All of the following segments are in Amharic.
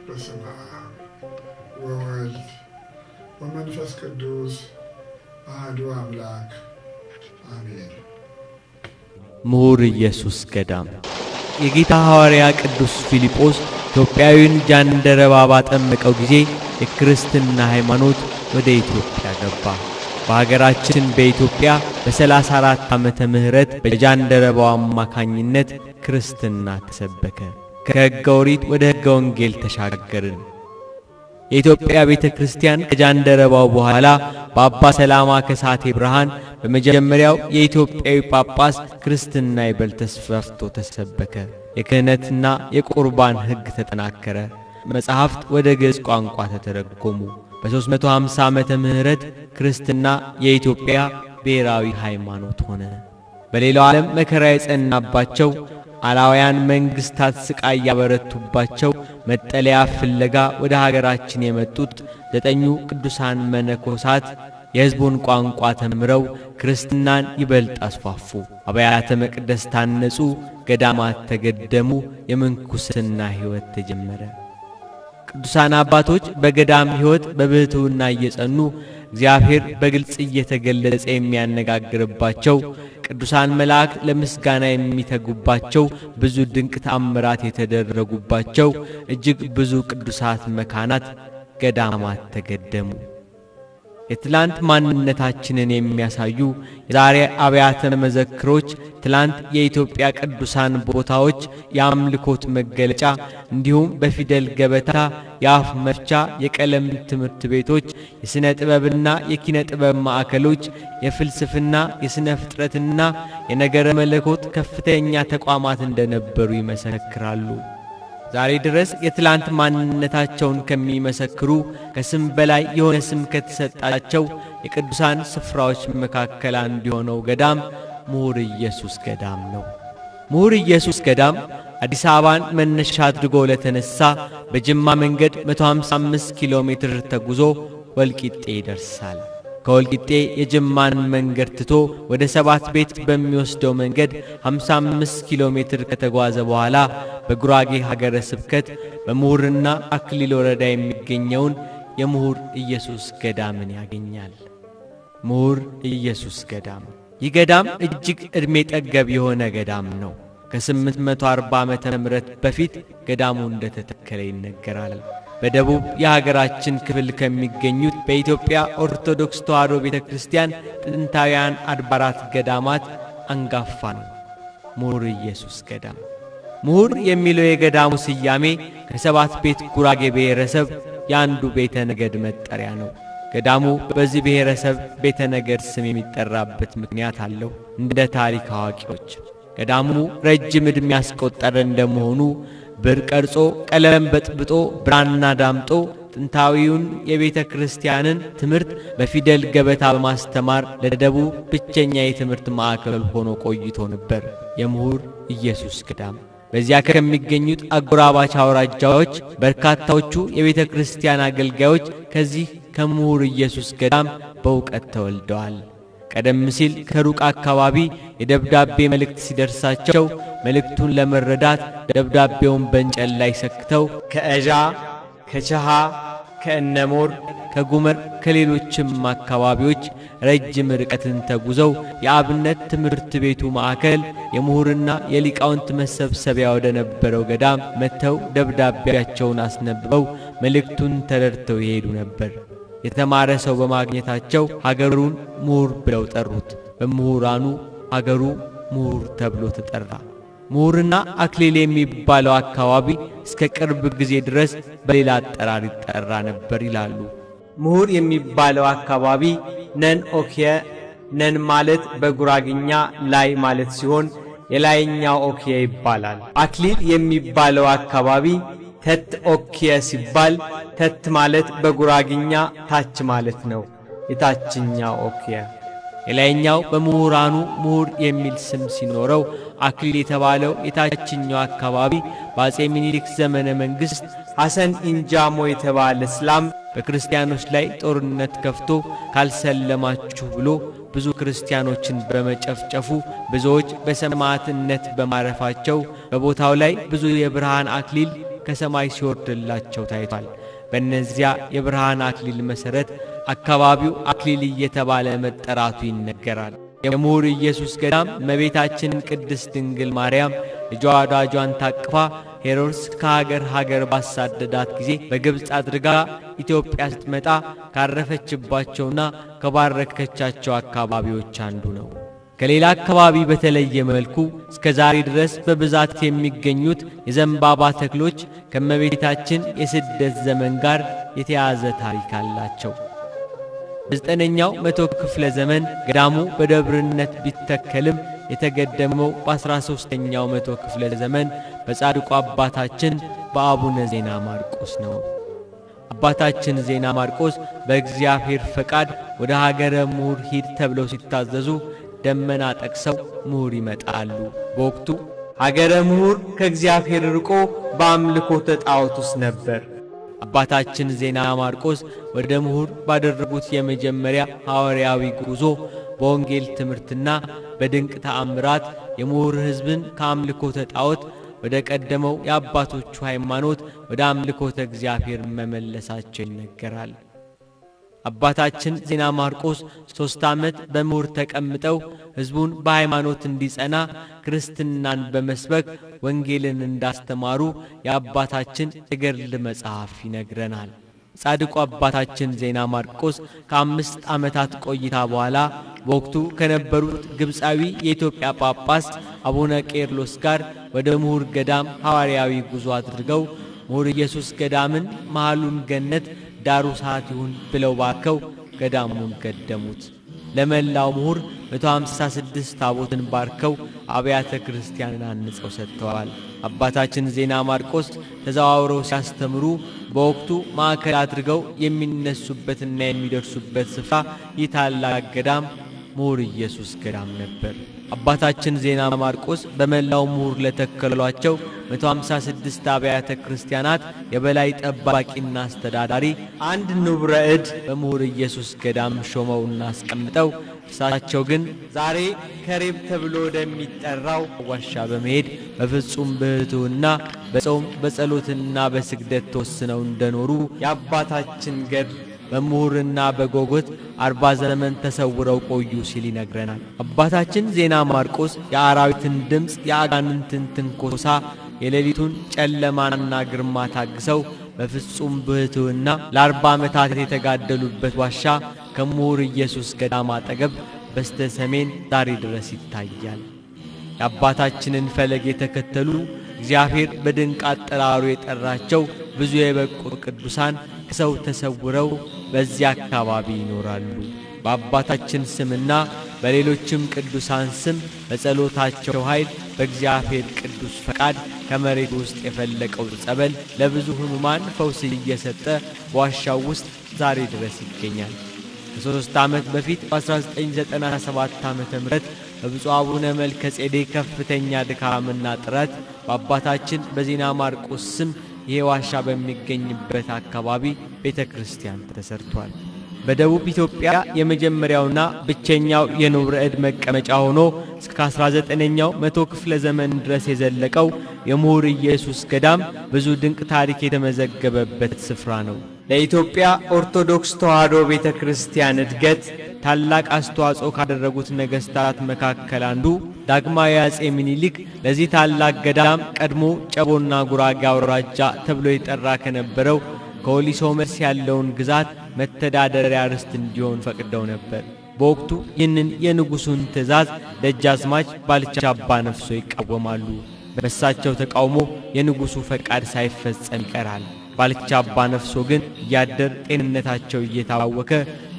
በስመ አብ ወወልድ ወመንፈስ ቅዱስ አሐዱ አምላክ አሜን። ምሁር ኢየሱስ ገዳም የጌታ ሐዋርያ ቅዱስ ፊልጶስ ኢትዮጵያዊውን ጃንደረባ ባጠመቀው ጊዜ የክርስትና ሃይማኖት ወደ ኢትዮጵያ ገባ። በሀገራችን በኢትዮጵያ በ34 ዓመተ ምህረት በጃንደረባው አማካኝነት ክርስትና ተሰበከ። ከሕገ ኦሪት ወደ ሕገ ወንጌል ተሻገርን። የኢትዮጵያ ቤተ ክርስቲያን ከጃንደረባው በኋላ በአባ ሰላማ ከሳቴ ብርሃን በመጀመሪያው የኢትዮጵያዊ ጳጳስ ክርስትና ይበልጥ ተስፋፍቶ ተሰበከ። የክህነትና የቁርባን ሕግ ተጠናከረ። መጻሕፍት ወደ ግዕዝ ቋንቋ ተተረጎሙ። በ350 ዓመተ ምህረት ክርስትና የኢትዮጵያ ብሔራዊ ሃይማኖት ሆነ። በሌላው ዓለም መከራ የጸናባቸው አላውያን መንግስታት ስቃይ ያበረቱባቸው መጠለያ ፍለጋ ወደ ሀገራችን የመጡት 9 ቅዱሳን መነኮሳት የሕዝቡን ቋንቋ ተምረው ክርስትናን ይበልጥ አስፋፉ። አብያተ መቅደስ ታነጹ፣ ገዳማት ተገደሙ፣ የምንኩስና ሕይወት ተጀመረ። ቅዱሳን አባቶች በገዳም ሕይወት በብሕትውና እየጸኑ እግዚአብሔር በግልጽ እየተገለጸ የሚያነጋግርባቸው ቅዱሳን መላእክት ለምስጋና የሚተጉባቸው ብዙ ድንቅ ተአምራት የተደረጉባቸው እጅግ ብዙ ቅዱሳት መካናት ገዳማት ተገደሙ። የትላንት ማንነታችንን የሚያሳዩ የዛሬ አብያተ መዘክሮች ትላንት የኢትዮጵያ ቅዱሳን ቦታዎች የአምልኮት መገለጫ እንዲሁም በፊደል ገበታ የአፍ መፍቻ የቀለም ትምህርት ቤቶች የሥነ ጥበብና የኪነ ጥበብ ማዕከሎች የፍልስፍና የሥነ ፍጥረትና የነገረ መለኮት ከፍተኛ ተቋማት እንደነበሩ ይመሰክራሉ። ዛሬ ድረስ የትላንት ማንነታቸውን ከሚመሰክሩ ከስም በላይ የሆነ ስም ከተሰጣቸው የቅዱሳን ስፍራዎች መካከል አንዱ የሆነው ገዳም ምሁር ኢየሱስ ገዳም ነው። ምሁር ኢየሱስ ገዳም አዲስ አበባን መነሻ አድርጎ ለተነሳ በጅማ መንገድ 155 ኪሎ ሜትር ተጉዞ ወልቂጤ ይደርሳል። ከወልቂጤ የጅማን መንገድ ትቶ ወደ 7 ቤት በሚወስደው መንገድ 55 ኪሎ ሜትር ከተጓዘ በኋላ በጉራጌ ሀገረ ስብከት በምሁርና አክሊል ወረዳ የሚገኘውን የምሁር ኢየሱስ ገዳምን ያገኛል። ምሁር ኢየሱስ ገዳም ይህ ገዳም እጅግ ዕድሜ ጠገብ የሆነ ገዳም ነው። ከ840 ዓመተ ምህረት በፊት ገዳሙ እንደተተከለ ይነገራል። በደቡብ የሀገራችን ክፍል ከሚገኙት በኢትዮጵያ ኦርቶዶክስ ተዋሕዶ ቤተክርስቲያን ጥንታውያን አድባራት ገዳማት አንጋፋ ነው ምሁር ኢየሱስ ገዳም። ምሁር የሚለው የገዳሙ ስያሜ ከ7 ቤት ጉራጌ ብሔረሰብ የአንዱ ቤተ ነገድ መጠሪያ ነው። ገዳሙ በዚህ ብሔረሰብ ቤተ ነገድ ስም የሚጠራበት ምክንያት አለው። እንደ ታሪክ አዋቂዎች ገዳሙ ረጅም ዕድሜ ያስቆጠረ እንደመሆኑ ብር ቀርጾ ቀለም በጥብጦ ብራና ዳምጦ ጥንታዊውን የቤተ ክርስቲያንን ትምህርት በፊደል ገበታ በማስተማር ለደቡብ ብቸኛ የትምህርት ማዕከል ሆኖ ቆይቶ ነበር የምሁር ኢየሱስ ገዳም። በዚያ ከሚገኙት አጎራባች አውራጃዎች በርካታዎቹ የቤተ ክርስቲያን አገልጋዮች ከዚህ ከምሁር ኢየሱስ ገዳም በእውቀት ተወልደዋል። ቀደም ሲል ከሩቅ አካባቢ የደብዳቤ መልእክት ሲደርሳቸው መልእክቱን ለመረዳት ደብዳቤውን በእንጨት ላይ ሰክተው ከእዣ፣ ከቸሃ፣ ከእነሞር፣ ከጉመር ከሌሎችም አካባቢዎች ረጅም ርቀትን ተጉዘው የአብነት ትምህርት ቤቱ ማዕከል የምሁርና የሊቃውንት መሰብሰቢያ ወደ ነበረው ገዳም መጥተው ደብዳቤያቸውን አስነብበው መልእክቱን ተረድተው ይሄዱ ነበር። የተማረ ሰው በማግኘታቸው ሀገሩን ምሁር ብለው ጠሩት። በምሁራኑ ሀገሩ ምሁር ተብሎ ተጠራ። ምሁርና አክሊል የሚባለው አካባቢ እስከ ቅርብ ጊዜ ድረስ በሌላ አጠራር ይጠራ ነበር ይላሉ። ምሁር የሚባለው አካባቢ ነን ኦኪየ፣ ነን ማለት በጉራግኛ ላይ ማለት ሲሆን የላይኛው ኦኪየ ይባላል። አክሊል የሚባለው አካባቢ ተት ኦኪየ ሲባል ተት ማለት በጉራግኛ ታች ማለት ነው። የታችኛው ኦኪየ የላይኛው በምሁራኑ ምሁር የሚል ስም ሲኖረው አክሊል የተባለው የታችኛው አካባቢ በአፄ ሚኒሊክ ዘመነ መንግስት ሐሰን ኢንጃሞ የተባለ እስላም በክርስቲያኖች ላይ ጦርነት ከፍቶ ካልሰለማችሁ ብሎ ብዙ ክርስቲያኖችን በመጨፍጨፉ ብዙዎች በሰማዕትነት በማረፋቸው በቦታው ላይ ብዙ የብርሃን አክሊል ከሰማይ ሲወርድላቸው ታይቷል። በእነዚያ የብርሃን አክሊል መሠረት አካባቢው አክሊል እየተባለ መጠራቱ ይነገራል። የምሁር ኢየሱስ ገዳም እመቤታችን ቅድስት ድንግል ማርያም ልጇ ወዳጇን ታቅፋ ሄሮድስ ከሀገር ባሳደዳት ጊዜ በግብፅ አድርጋ ኢትዮጵያ ስትመጣ ካረፈችባቸውና ከባረከቻቸው አካባቢዎች አንዱ ነው። ከሌላ አካባቢ በተለየ መልኩ እስከ ዛሬ ድረስ በብዛት የሚገኙት የዘንባባ ተክሎች ከእመቤታችን የስደት ዘመን ጋር የተያዘ ታሪክ አላቸው። በ9ኛው መቶ ክፍለ ዘመን ገዳሙ በደብርነት ቢተከልም የተገደመው በ13ኛው መቶ ክፍለ ዘመን በጻድቁ አባታችን በአቡነ ዜና ማርቆስ ነው። አባታችን ዜና ማርቆስ በእግዚአብሔር ፈቃድ ወደ ሀገረ ምሁር ሂድ ተብለው ሲታዘዙ ደመና ጠቅሰው ምሁር ይመጣሉ። በወቅቱ ሀገረ ምሁር ከእግዚአብሔር ርቆ በአምልኮተ ጣዖት ውስጥ ነበር። አባታችን ዜና ማርቆስ ወደ ምሁር ባደረጉት የመጀመሪያ ሐዋርያዊ ጉዞ በወንጌል ትምህርትና በድንቅ ተአምራት የምሁር ሕዝብን ከአምልኮተ ጣዖት ወደ ቀደመው የአባቶቹ ሃይማኖት ወደ አምልኮተ እግዚአብሔር መመለሳቸው ይነገራል። አባታችን ዜና ማርቆስ 3 ዓመት በምሁር ተቀምጠው ሕዝቡን በሃይማኖት እንዲጸና ክርስትናን በመስበክ ወንጌልን እንዳስተማሩ የአባታችን የገድል መጽሐፍ ይነግረናል። ጻድቁ አባታችን ዜና ማርቆስ ከ5 ዓመታት ቆይታ በኋላ በወቅቱ ከነበሩት ግብፃዊ የኢትዮጵያ ጳጳስ አቡነ ቄርሎስ ጋር ወደ ምሁር ገዳም ሐዋርያዊ ጉዞ አድርገው ምሁር ኢየሱስ ገዳምን መሃሉን ገነት ዳሩ እሳት ይሁን ብለው ባርከው ገዳሙን ገደሙት። ለመላው ምሁር 156 ታቦትን ባርከው አብያተ ክርስቲያንን አንጸው ሰጥተዋል። አባታችን ዜና ማርቆስ ተዘዋውረው ሲያስተምሩ በወቅቱ ማዕከል አድርገው የሚነሱበትና የሚደርሱበት ስፍራ ይህ ታላቅ ገዳም ምሁር ኢየሱስ ገዳም ነበር። አባታችን ዜና ማርቆስ በመላው ምሁር ለተከሏቸው 156 አብያተ ክርስቲያናት የበላይ ጠባቂና አስተዳዳሪ አንድ ንቡረ እድ በምሁር ኢየሱስ ገዳም ሾመውና አስቀምጠው እሳቸው ግን ዛሬ ከሬብ ተብሎ ወደሚጠራው ዋሻ በመሄድ በፍጹም ብሕትውና በጾም በጸሎትና በስግደት ተወስነው እንደኖሩ የአባታችን ገድል በምሁርና በጎጎት 40 ዘመን ተሰውረው ቆዩ ሲል ይነግረናል። አባታችን ዜና ማርቆስ የአራዊትን ድምፅ፣ የአጋንንትን ትንኮሳ፣ የሌሊቱን ጨለማና ግርማ ታግሰው በፍጹም ብሕትውና ለ40 ዓመታት የተጋደሉበት ዋሻ ከምሁር ኢየሱስ ገዳም አጠገብ በስተ ሰሜን ዛሬ ድረስ ይታያል። የአባታችንን ፈለግ የተከተሉ እግዚአብሔር በድንቅ አጠራሩ የጠራቸው ብዙ የበቁ ቅዱሳን ከሰው ተሰውረው በዚያ አካባቢ ይኖራሉ። በአባታችን ስምና በሌሎችም ቅዱሳን ስም በጸሎታቸው ኃይል በእግዚአብሔር ቅዱስ ፈቃድ ከመሬት ውስጥ የፈለቀው ጸበል ለብዙ ሕሙማን ፈውስ እየሰጠ በዋሻው ውስጥ ዛሬ ድረስ ይገኛል። ከ3 ዓመት በፊት በ1997 ዓመተ ምህረት በብፁዕ አቡነ መልከ ጼዴቅ ከፍተኛ ድካምና ጥረት በአባታችን በዜና ማርቆስ ስም ይሄ ዋሻ በሚገኝበት አካባቢ ቤተ ክርስቲያን ተሰርቷል። በደቡብ ኢትዮጵያ የመጀመሪያውና ብቸኛው የንቡረ እድ መቀመጫ ሆኖ እስከ 19ኛው መቶ ክፍለ ዘመን ድረስ የዘለቀው የምሁር ኢየሱስ ገዳም ብዙ ድንቅ ታሪክ የተመዘገበበት ስፍራ ነው። ለኢትዮጵያ ኦርቶዶክስ ተዋሕዶ ቤተ ክርስቲያን እድገት ታላቅ አስተዋጽኦ ካደረጉት ነገሥታት መካከል አንዱ ዳግማዊ አፄ ምኒልክ ለዚህ ታላቅ ገዳም ቀድሞ ጨቦና ጉራጌ አውራጃ ተብሎ ይጠራ ከነበረው ከወሊሶ መልስ ያለውን ግዛት መተዳደሪያ ርስት እንዲሆን ፈቅደው ነበር። በወቅቱ ይህንን የንጉሡን ትእዛዝ ደጃዝማች ባልቻ አባ ነፍሶ ይቃወማሉ። በእሳቸው ተቃውሞ የንጉሡ ፈቃድ ሳይፈጸም ይቀራል። ባልቻ አባ ነፍሶ ግን እያደር ጤንነታቸው እየታወከ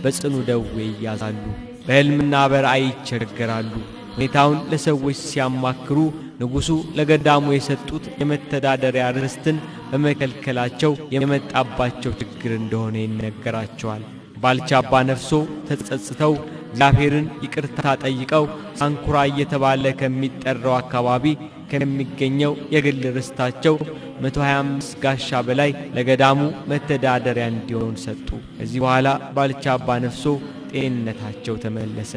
በጽኑ ደዌ ይያዛሉ። በሕልምና በራእይ ይቸገራሉ። ሁኔታውን ለሰዎች ሲያማክሩ ንጉሡ ለገዳሙ የሰጡት የመተዳደሪያ ርስትን በመከልከላቸው የመጣባቸው ችግር እንደሆነ ይነገራቸዋል። ባልቻ አባ ነፍሶ ተጸጽተው እግዚአብሔርን ይቅርታ ጠይቀው ሳንኩራ እየተባለ ከሚጠራው አካባቢ ከሚገኘው የግል ርስታቸው 125 ጋሻ በላይ ለገዳሙ መተዳደሪያ እንዲሆን ሰጡ። ከዚህ በኋላ ባልቻ አባ ነፍሶ ጤንነታቸው ተመለሰ።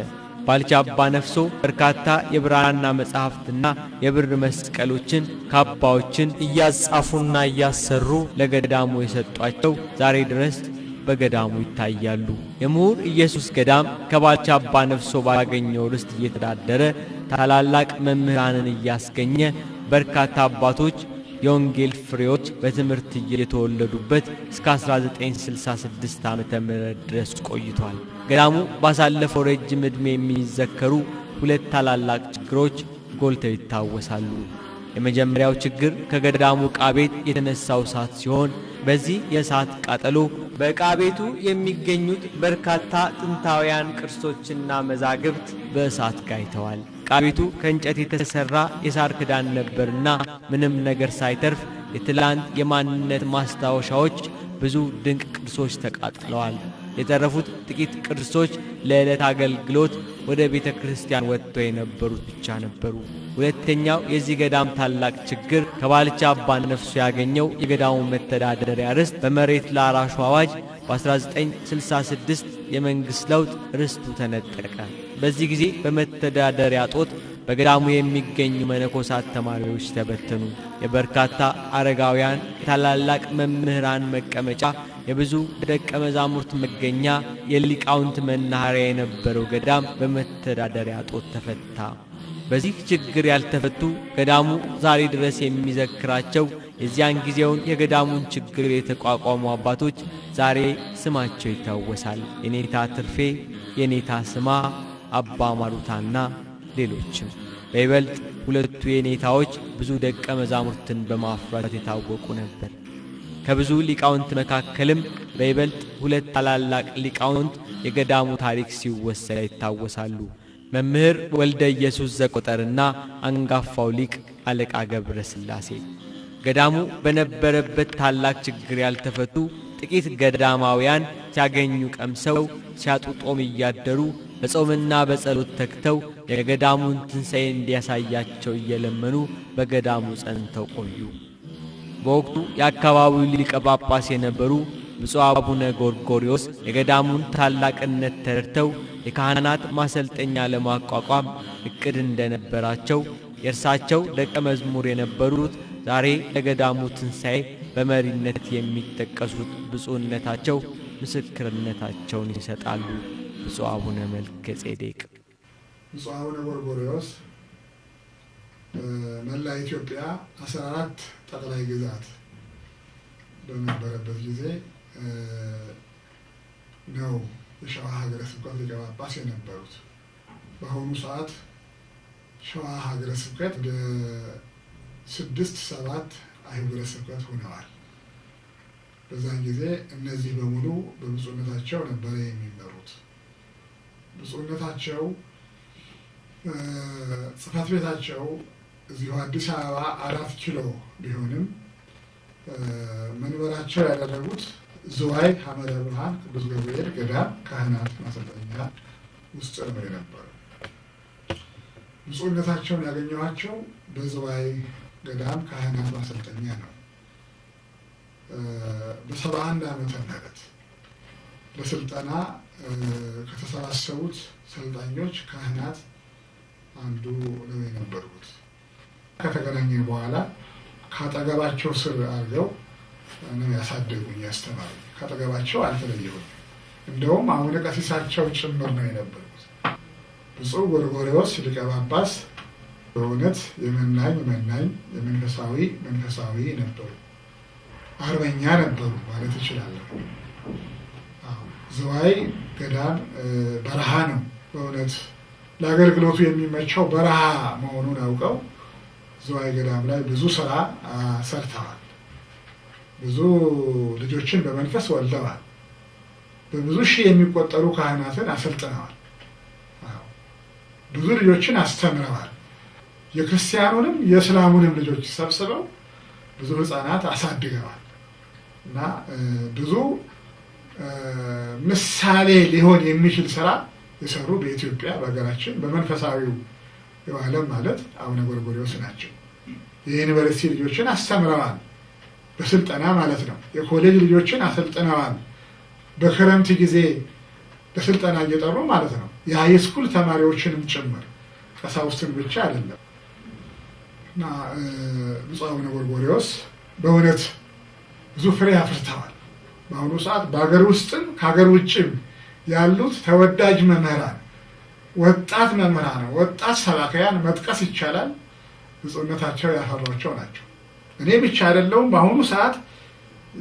ባልቻ አባ ነፍሶ በርካታ የብራና መጻሕፍትና የብር መስቀሎችን፣ ካባዎችን እያጻፉና እያሰሩ ለገዳሙ የሰጧቸው ዛሬ ድረስ በገዳሙ ይታያሉ። የምሁር ኢየሱስ ገዳም ከባልቻ አባ ነፍሶ ባገኘው ርስት እየተዳደረ ታላላቅ መምህራንን እያስገኘ በርካታ አባቶች የወንጌል ፍሬዎች በትምህርት እየተወለዱበት እስከ 1966 ዓመተ ምህረት ድረስ ቆይቷል። ገዳሙ ባሳለፈው ረጅም ዕድሜ የሚዘከሩ ሁለት ታላላቅ ችግሮች ጎልተው ይታወሳሉ። የመጀመሪያው ችግር ከገዳሙ ዕቃ ቤት የተነሳው እሳት ሲሆን በዚህ የእሳት ቃጠሎ በዕቃ ቤቱ የሚገኙት በርካታ ጥንታውያን ቅርሶችና መዛግብት በእሳት ጋይተዋል። ዕቃ ቤቱ ከእንጨት የተሰራ የሳር ክዳን ነበርና ምንም ነገር ሳይተርፍ የትላንት የማንነት ማስታወሻዎች ብዙ ድንቅ ቅርሶች ተቃጥለዋል። የተረፉት ጥቂት ቅርሶች ለዕለት አገልግሎት ወደ ቤተ ክርስቲያን ወጥተው የነበሩት ብቻ ነበሩ። ሁለተኛው የዚህ ገዳም ታላቅ ችግር ከባልቻ አባ ነፍሶ ያገኘው የገዳሙ መተዳደሪያ ርስት በመሬት ላራሹ አዋጅ በ1966 የመንግሥት ለውጥ ርስቱ ተነጠቀ። በዚህ ጊዜ በመተዳደሪያ ጦት በገዳሙ የሚገኙ መነኮሳት ተማሪዎች ተበተኑ። የበርካታ አረጋውያን ታላላቅ መምህራን መቀመጫ፣ የብዙ ደቀ መዛሙርት መገኛ፣ የሊቃውንት መናኸሪያ የነበረው ገዳም በመተዳደሪያ ጦት ተፈታ። በዚህ ችግር ያልተፈቱ ገዳሙ ዛሬ ድረስ የሚዘክራቸው የዚያን ጊዜውን የገዳሙን ችግር የተቋቋሙ አባቶች ዛሬ ስማቸው ይታወሳል። የኔታ ትርፌ፣ የኔታ ስማ፣ አባ ማሩታና ሌሎችም። በይበልጥ ሁለቱ የኔታዎች ብዙ ደቀ መዛሙርትን በማፍራት የታወቁ ነበር። ከብዙ ሊቃውንት መካከልም በይበልጥ ሁለት ታላላቅ ሊቃውንት የገዳሙ ታሪክ ሲወሳ ይታወሳሉ። መምህር ወልደ ኢየሱስ ዘቆጠርና አንጋፋው ሊቅ አለቃ ገብረ ሥላሴ። ገዳሙ በነበረበት ታላቅ ችግር ያልተፈቱ ጥቂት ገዳማውያን ሲያገኙ ቀምሰው ሲያጡ ጦም እያደሩ በጾምና በጸሎት ተግተው የገዳሙን ትንሣኤ እንዲያሳያቸው እየለመኑ በገዳሙ ጸንተው ቆዩ። በወቅቱ የአካባቢው ሊቀ ጳጳስ የነበሩ ብፁዕ አቡነ ጎርጎርዮስ የገዳሙን ታላቅነት ተረድተው የካህናት ማሰልጠኛ ለማቋቋም እቅድ እንደነበራቸው የእርሳቸው ደቀ መዝሙር የነበሩት ዛሬ ለገዳሙ ትንሣኤ በመሪነት የሚጠቀሱት ብፁዕነታቸው ምስክርነታቸውን ይሰጣሉ። ብፁዕ አቡነ መልከ ጼዴቅ። ብፁዕ አቡነ ጎርጎርዮስ መላ ኢትዮጵያ 14 ጠቅላይ ግዛት በነበረበት ጊዜ ነው የሸዋ ሀገረ ስብከት ሊቀ ጳጳስ የነበሩት። በአሁኑ ሰዓት ሸዋ ሀገረ ስብከት ወደ 6-7 አህጉረ ስብከት ሆነዋል። በዛን ጊዜ እነዚህ በሙሉ በብፁዕነታቸው ነበረ የሚመሩት። ብፁዕነታቸው ጽሕፈት ቤታቸው እዚሁ አዲስ አበባ 4 ኪሎ ቢሆንም መንበራቸው ያደረጉት ዝዋይ ሐመረ ብርሃን ቅዱስ ገብርኤል ገዳም ካህናት ማሰልጠኛ ውስጥ ነው የነበረው። ብፁዕነታቸውን ያገኘኋቸው በዝዋይ ገዳም ካህናት ማሰልጠኛ ነው። በ71 ዓመተ ምህረት ለስልጠና ከተሰባሰቡት ሰልጣኞች ካህናት አንዱ ነው የነበሩት። ከተገናኘ በኋላ ካጠገባቸው ስር አድርገው ነው ያሳደጉኝ፣ ያስተማሩኝ። ካጠገባቸው አልተለየሁም። እንደውም አቡነ ቀሲሳቸው ጭምር ነው የነበሩት። ብፁዕ ጎርጎርዮስ ሊቀ ጳጳስ በእውነት የመናኝ መንፈሳዊ ነበሩ። አርበኛ ነበሩ ማለት እችላለሁ። ዝዋይ ገዳም በረሃ ነው። በእውነት ለአገልግሎቱ የሚመቸው በረሃ መሆኑን አውቀው ዝዋይ ገዳም ላይ ብዙ ስራ ሰርተዋል። ብዙ ልጆችን በመንፈስ ወልደዋል። በብዙ ሺህ የሚቆጠሩ ካህናትን አሰልጥነዋል። ብዙ ልጆችን አስተምረዋል። የክርስቲያኑንም የእስላሙንም ልጆች ሰብስበው ብዙ ሕፃናት አሳድገዋል እና ብዙ ምሳሌ ሊሆን የሚችል ስራ የሰሩ በኢትዮጵያ በሀገራችን በመንፈሳዊው ዓለም ማለት አቡነ ጎርጎርዮስ ናቸው። የዩኒቨርሲቲ ልጆችን አስተምረዋል፣ በስልጠና ማለት ነው። የኮሌጅ ልጆችን አሰልጥነዋል፣ በክረምት ጊዜ በስልጠና እየጠሩ ማለት ነው። የሃይስኩል ተማሪዎችንም ጭምር ቀሳውስትን ብቻ አይደለም። እና ብፁዕ አቡነ ጎርጎርዮስ በእውነት ብዙ ፍሬ አፍርተዋል። በአሁኑ ሰዓት በሀገር ውስጥም ከሀገር ውጭም ያሉት ተወዳጅ መምህራን፣ ወጣት መምህራን፣ ወጣት ሰባክያን መጥቀስ ይቻላል። ብፁዕነታቸው ያፈሯቸው ናቸው። እኔ ብቻ አይደለሁም። በአሁኑ ሰዓት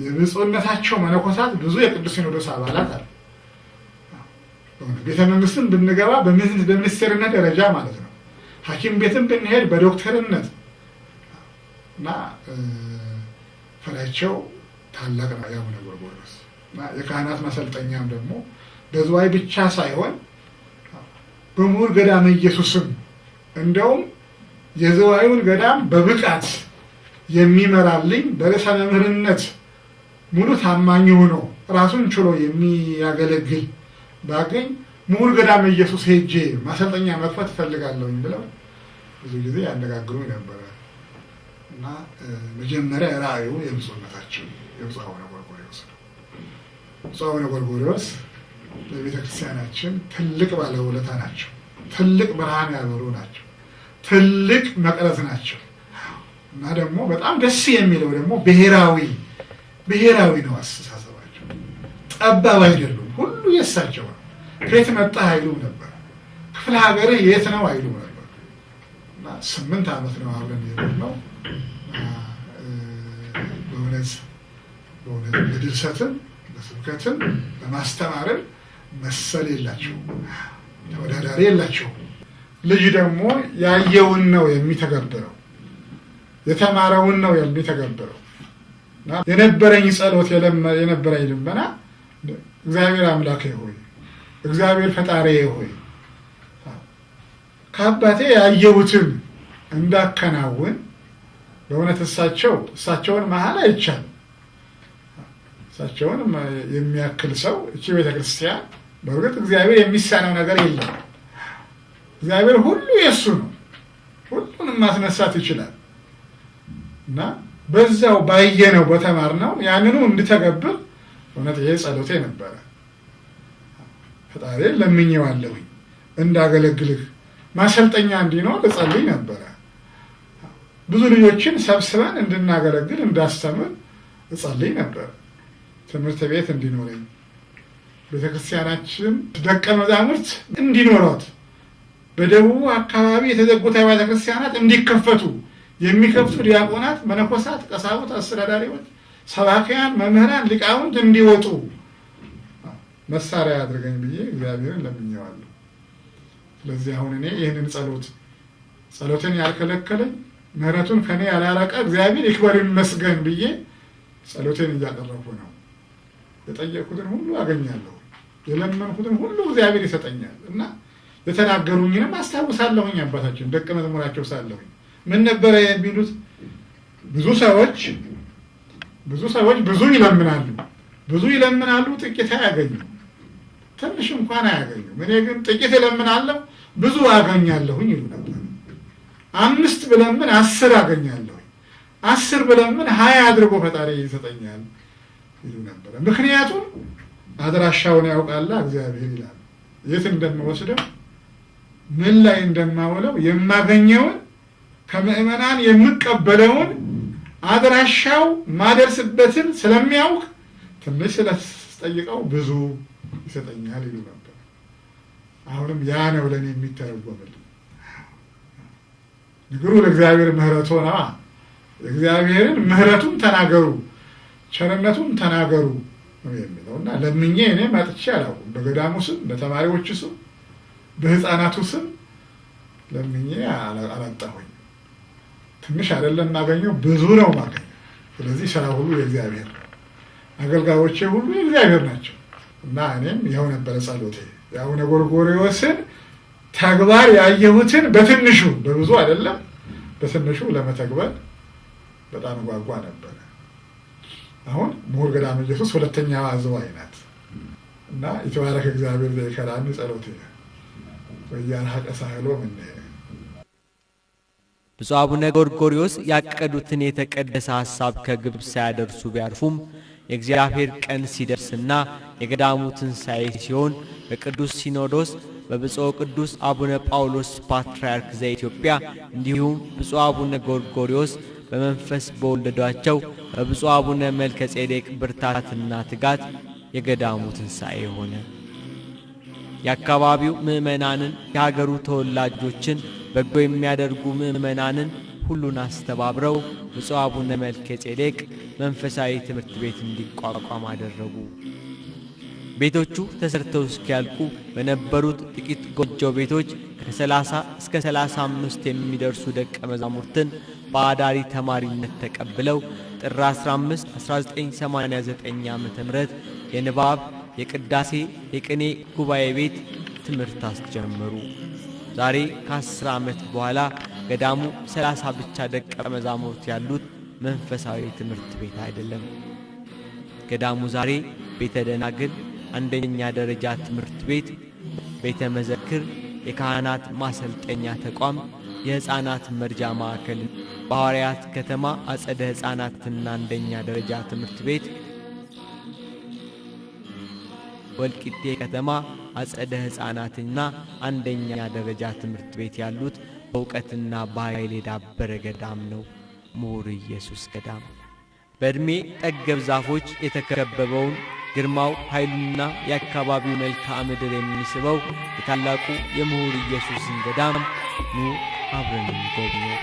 የብፁዕነታቸው መነኮሳት ብዙ የቅዱስ ሲኖዶስ አባላት አሉ። ቤተ መንግስትም ብንገባ በሚኒስቴርነት ደረጃ ማለት ነው። ሐኪም ቤትም ብንሄድ በዶክተርነት እና ፍሬያቸው ታላቅ ነው የአቡነ ጎርጎርዮስ። እና የካህናት ማሰልጠኛም ደግሞ በዝዋይ ብቻ ሳይሆን በምሁር ገዳመ ኢየሱስም እንደውም የዝዋዩን ገዳም በብቃት የሚመራልኝ በርዕሰ መምህርነት ሙሉ ታማኝ ሆኖ ራሱን ችሎ የሚያገለግል ባገኝ ምሁር ገዳመ ኢየሱስ ሄጄ ማሰልጠኛ መክፈት እፈልጋለሁኝ ብለው ብዙ ጊዜ ያነጋግሩኝ ነበረ። እና መጀመሪያ ራእዩ የብፁዕነታቸው የብፁዕ አቡነ ጎርጎርዮስ ነው። ብፁዕ አቡነ ጎርጎርዮስ ለቤተ ክርስቲያናችን ትልቅ ባለውለታ ናቸው። ትልቅ ብርሃን ያበሩ ናቸው። ትልቅ መቅረዝ ናቸው። እና ደግሞ በጣም ደስ የሚለው ደግሞ ብሔራዊ ነው አስተሳሰባቸው። ጠባብ አይደሉም። ሁሉ የእሳቸው ነው። ከየት መጣ አይሉም ነበር። ክፍለ ሀገርህ የት ነው አይሉም ነበር። እና 8 ዓመት ነው አብረን የኖርነው። በእውነት በድርሰትም በስብከትም በማስተማርም መሰል የላቸውም፣ ተወዳዳሪ የላቸውም። ልጅ ደግሞ ያየውን ነው የሚተገብረው፣ የተማረውን ነው የሚተገብረው። የነበረኝ ጸሎት የነበረኝ ልመና እግዚአብሔር አምላኬ ሆይ፣ እግዚአብሔር ፈጣሪዬ ሆይ ከአባቴ ያየሁትን እንዳከናውን በእውነት እሳቸውን መሀል አይቻልም። እሳቸውን የሚያክል ሰው እቺ ቤተክርስቲያን በእርግጥ እግዚአብሔር የሚሳነው ነገር የለም። እግዚአብሔር ሁሉ የእሱ ነው። ሁሉንም ማስነሳት ይችላል። እና በዛው ባየነው በተማርነው ያንኑ እንድተገብር እውነት ይሄ ጸሎቴ ነበረ። ፈጣሪን ለምኜዋለሁኝ እንዳገለግልህ ማሰልጠኛ እንዲኖር እጸልይ ነበረ። ብዙ ልጆችን ሰብስበን እንድናገለግል እንዳስተምር እጸልይ ነበር። ትምህርት ቤት እንዲኖረኝ፣ ቤተክርስቲያናችን ደቀ መዛሙርት እንዲኖሯት፣ በደቡብ አካባቢ የተዘጉት አብያተ ክርስቲያናት እንዲከፈቱ፣ የሚከፍቱ ዲያቆናት፣ መነኮሳት፣ ቀሳውስት፣ አስተዳዳሪዎች፣ ሰባኪያን፣ መምህራን፣ ሊቃውንት እንዲወጡ መሳሪያ አድርገኝ ብዬ እግዚአብሔርን ለምኜዋለሁ። ስለዚህ አሁን እኔ ይህንን ጸሎትን ያልከለከለኝ ምሕረቱን ከኔ ያላራቀ እግዚአብሔር ይክበር ይመስገን ብዬ ጸሎቴን እያቀረብኩ ነው። የጠየቅኩትን ሁሉ አገኛለሁ፣ የለመንኩትን ሁሉ እግዚአብሔር ይሰጠኛል። እና የተናገሩኝንም አስታውሳለሁኝ። አባታችን ደቀ መዝሙራቸው ሳለሁኝ ምን ነበረ የሚሉት? ብዙ ሰዎች ብዙ ይለምናሉ፣ ጥቂት አያገኙም። ትንሽ እንኳን አያገኙም። እኔ ግን ጥቂት እለምናለሁ፣ ብዙ አገኛለሁኝ ይሉ ነበር። 5 ብለምን 10 አገኛለሁ፣ 10 ብለምን 20 አድርጎ ፈጣሪ ይሰጠኛል ይሉ ነበር። ምክንያቱም አድራሻውን ያውቃላ እግዚአብሔር ይላል። የት እንደምወስደው ምን ላይ እንደማውለው የማገኘውን ከምእመናን የምቀበለውን አድራሻው ማደርስበትን ስለሚያውቅ ትንሽ ስለስጠይቀው ብዙ ይሰጠኛል ይሉ ነበር። አሁንም ያ ነው ለኔ የሚተረጎምልኝ። ንግሩ ለእግዚአብሔር ምሕረቱ ነዋ። እግዚአብሔርን ምሕረቱን ተናገሩ፣ ቸርነቱን ተናገሩ ነው የሚለውና ለምኜ እኔ መጥቼ አላውቅም። በገዳሙ ስም፣ በተማሪዎቹ ስም፣ በህፃናቱ ስም ለምኜ አላጣሁኝ። ትንሽ አይደለም ማገኘው፣ ብዙ ነው ማገኘው። ስለዚህ ስራ ሁሉ የእግዚአብሔር ነው፣ አገልጋዮቼ ሁሉ የእግዚአብሔር ናቸው። እና እኔም ይኸው ነበረ ጸሎቴ። የአቡነ ጎርጎርዮስን ተግባር ያየሁትን በትንሹ በብዙ አይደለም በትንሹ ለመተግበር በጣም ጓጓ ነበረ። አሁን ምሁር ገዳመ ኢየሱስ ሁለተኛዋ ዝዋይ ናት። እና የተባረከ እግዚአብሔር ዘይከራኒ ጸሎቴ ወያርሐቀ ሳህሎ ምን ብፁዕ አቡነ ጎርጎርዮስ ያቀዱትን የተቀደሰ ሐሳብ ከግብ ሳያደርሱ ቢያርፉም የእግዚአብሔር ቀን ሲደርስና የገዳሙ ትንሣኤ ሲሆን በቅዱስ ሲኖዶስ በብፁዕ ቅዱስ አቡነ ጳውሎስ ፓትርያርክ ዘኢትዮጵያ እንዲሁም ብፁዕ አቡነ ጎርጎርዮስ በመንፈስ በወለዷቸው በብፁዕ አቡነ መልከ ጼዴቅ ብርታትና ትጋት የገዳሙ ትንሣኤ ሆነ። የአካባቢው ምእመናንን፣ የሀገሩ ተወላጆችን፣ በጎ የሚያደርጉ ምእመናንን ሁሉን አስተባብረው ብፁዕ አቡነ መልከ ጼዴቅ መንፈሳዊ ትምህርት ቤት እንዲቋቋም አደረጉ። ቤቶቹ ተሰርተው እስኪያልቁ በነበሩት ጥቂት ጎጆ ቤቶች ከ30 እስከ 35 የሚደርሱ ደቀ መዛሙርትን በአዳሪ ተማሪነት ተቀብለው ጥር 15 1989 ዓ.ም የንባብ፣ የቅዳሴ፣ የቅኔ ጉባኤ ቤት ትምህርት አስጀመሩ። ዛሬ ከ10 ዓመት በኋላ ገዳሙ 30 ብቻ ደቀ መዛሙርት ያሉት መንፈሳዊ ትምህርት ቤት አይደለም። ገዳሙ ዛሬ ቤተ ደናግል፣ አንደኛ ደረጃ ትምህርት ቤት፣ ቤተ መዘክር፣ የካህናት ማሰልጠኛ ተቋም፣ የሕፃናት መርጃ ማዕከል፣ በሐዋርያት ከተማ አጸደ ሕፃናትና አንደኛ ደረጃ ትምህርት ቤት፣ ወልቂጤ ከተማ አጸደ ሕፃናትና አንደኛ ደረጃ ትምህርት ቤት ያሉት በእውቀትና በኃይል የዳበረ ገዳም ነው ምሁር ኢየሱስ ገዳም። በዕድሜ ጠገብ ዛፎች የተከበበውን ግርማው ኃይሉና የአካባቢው መልክዓ ምድር የሚስበው የታላቁ የምሁር ኢየሱስን ገዳም ኑ አብረን እንጎብኘው።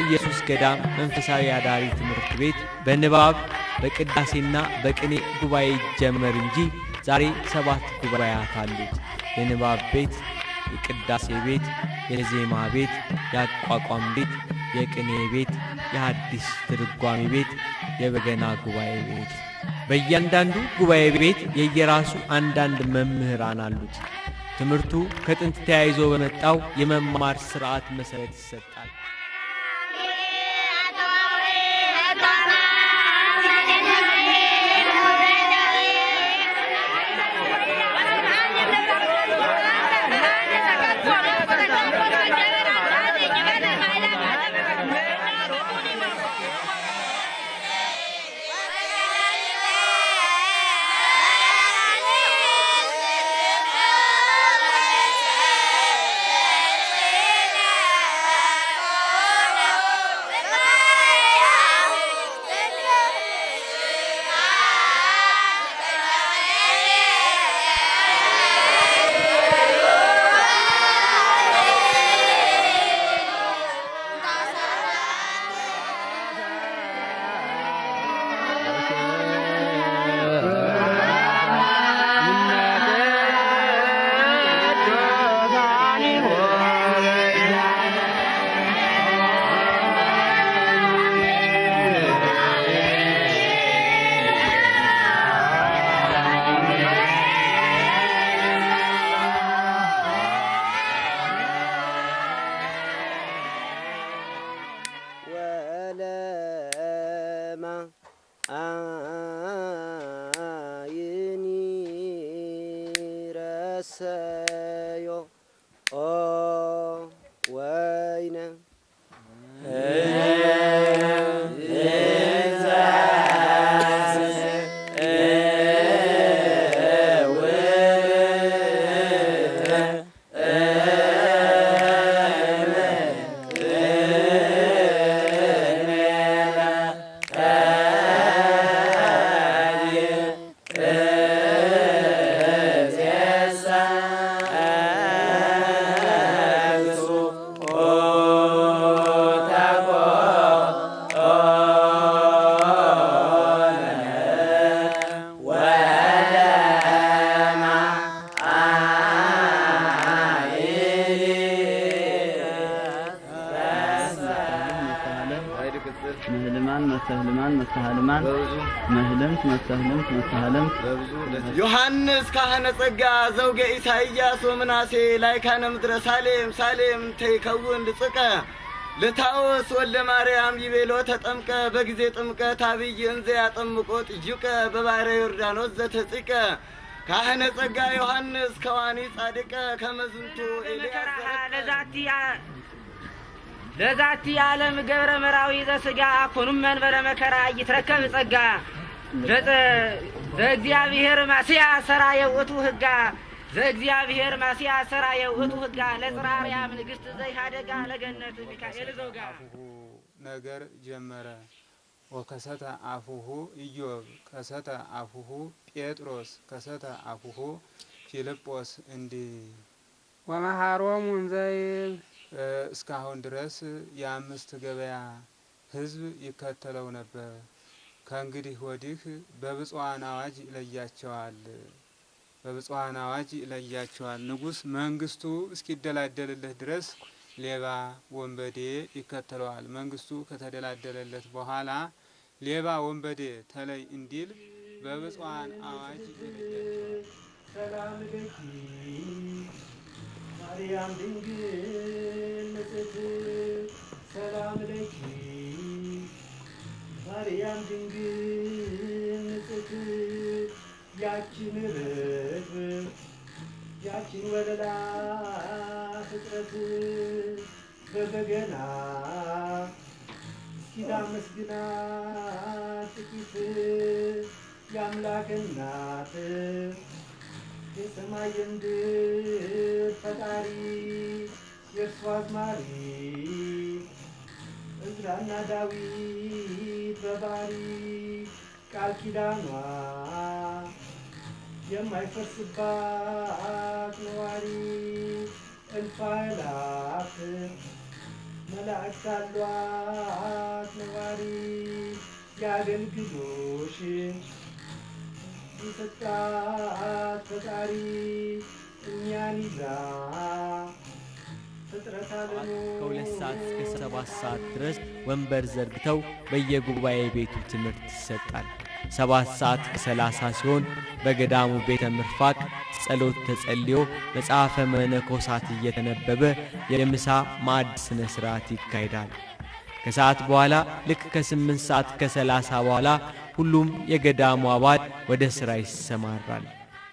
ኢየሱስ ገዳም መንፈሳዊ አዳሪ ትምህርት ቤት በንባብ በቅዳሴና በቅኔ ጉባኤ ጀመር እንጂ ዛሬ 7 ጉባኤያት አሉት። የንባብ ቤት፣ የቅዳሴ ቤት፣ የዜማ ቤት፣ የአቋቋም ቤት፣ የቅኔ ቤት፣ የሐዲስ ትርጓሜ ቤት፣ የበገና ጉባኤ ቤት። በእያንዳንዱ ጉባኤ ቤት የየራሱ አንዳንድ መምህራን አሉት። ትምህርቱ ከጥንት ተያይዞ በመጣው የመማር ሥርዓት መሠረት ይሰጣል። مهلمان مستهلمان مستهلمان مهلمت مستهلمت مستهلمت يوحنس كهنة صقا زوج إسحاقياس ومناسي لايكان مدر سالم تيكون لصقا لتاوس ولا مريم يبيلو تطمقه بغزي طمقه ታብይ እንዘ ያጠምቆት ጁቀ በባህረ ዮርዳኖስ ዘተጽቀ ካህነ ጸጋ ዮሐንስ ከዋኒ ጻድቀ ከመዝንቱ ኤልያስ ለዛቲ ዓለም ገብረ መራዊ ዘስጋ አኮኑም መንበረ መከራ ይትረከብ ጸጋ ዘእግዚአብሔር ማስያ ሰራ የውቱ ህጋ ዘእግዚአብሔር ማስያ ሰራ የውቱ ህጋ ለጽራርያም ንግስት ዘይሃደጋ ለገነት ሚካኤል ዘውጋ ነገር ጀመረ ወከሰተ አፉሁ ኢዮብ ከሰተ አፉሁ ጴጥሮስ ከሰተ አፉሁ ፊልጶስ እንዲ ወመሃሮሙ እንዘይብ እስካሁን ድረስ የአምስት ገበያ ህዝብ ይከተለው ነበር። ከእንግዲህ ወዲህ በብፁዓን አዋጅ ይለያቸዋል። ንጉስ መንግስቱ እስኪደላደልለት ድረስ ሌባ ወንበዴ ይከተለዋል። መንግስቱ ከተደላደለለት በኋላ ሌባ ወንበዴ ተለይ እንዲል በብፁዓን አዋጅ ይለያቸዋል። ሰላም ለኪ ማርያም ድንግል ንጽሕት ሰላም ለኪ ማርያም ድንግል ንጽሕት ያችን ርግብ ያችን ወለላ ፍጥረት በበገና እስኪላመስግና ጥቂት የአምላክ እናት የሰማይ የምድር ፈጣሪ የእርሷ አዝማሪ እዝራና ዳዊት በባህሪ ቃል ኪዳኗ የማይፈርስባት ነዋሪ እልፍ አእላፍ መላእክት አሏት ነዋሪ የአገልግሎሽ ይሰጣት ፈጣሪ እኛን ይዛ ፍጥረት ዓለሙ ከ2 ሰዓት እስከ 7 ሰዓት ድረስ ወንበር ዘርግተው በየጉባኤ ቤቱ ትምህርት ይሰጣል። 7 ሰዓት ከ30 ሲሆን በገዳሙ ቤተ ምርፋቅ ጸሎት ተጸልዮ መጽሐፈ መነኮሳት እየተነበበ የምሳ ማዕድ ስነ ስርዓት ይካሄዳል። ከሰዓት በኋላ ልክ ከ8 ሰዓት ከ30 በኋላ ሁሉም የገዳሙ አባል ወደ ሥራ ይሰማራል።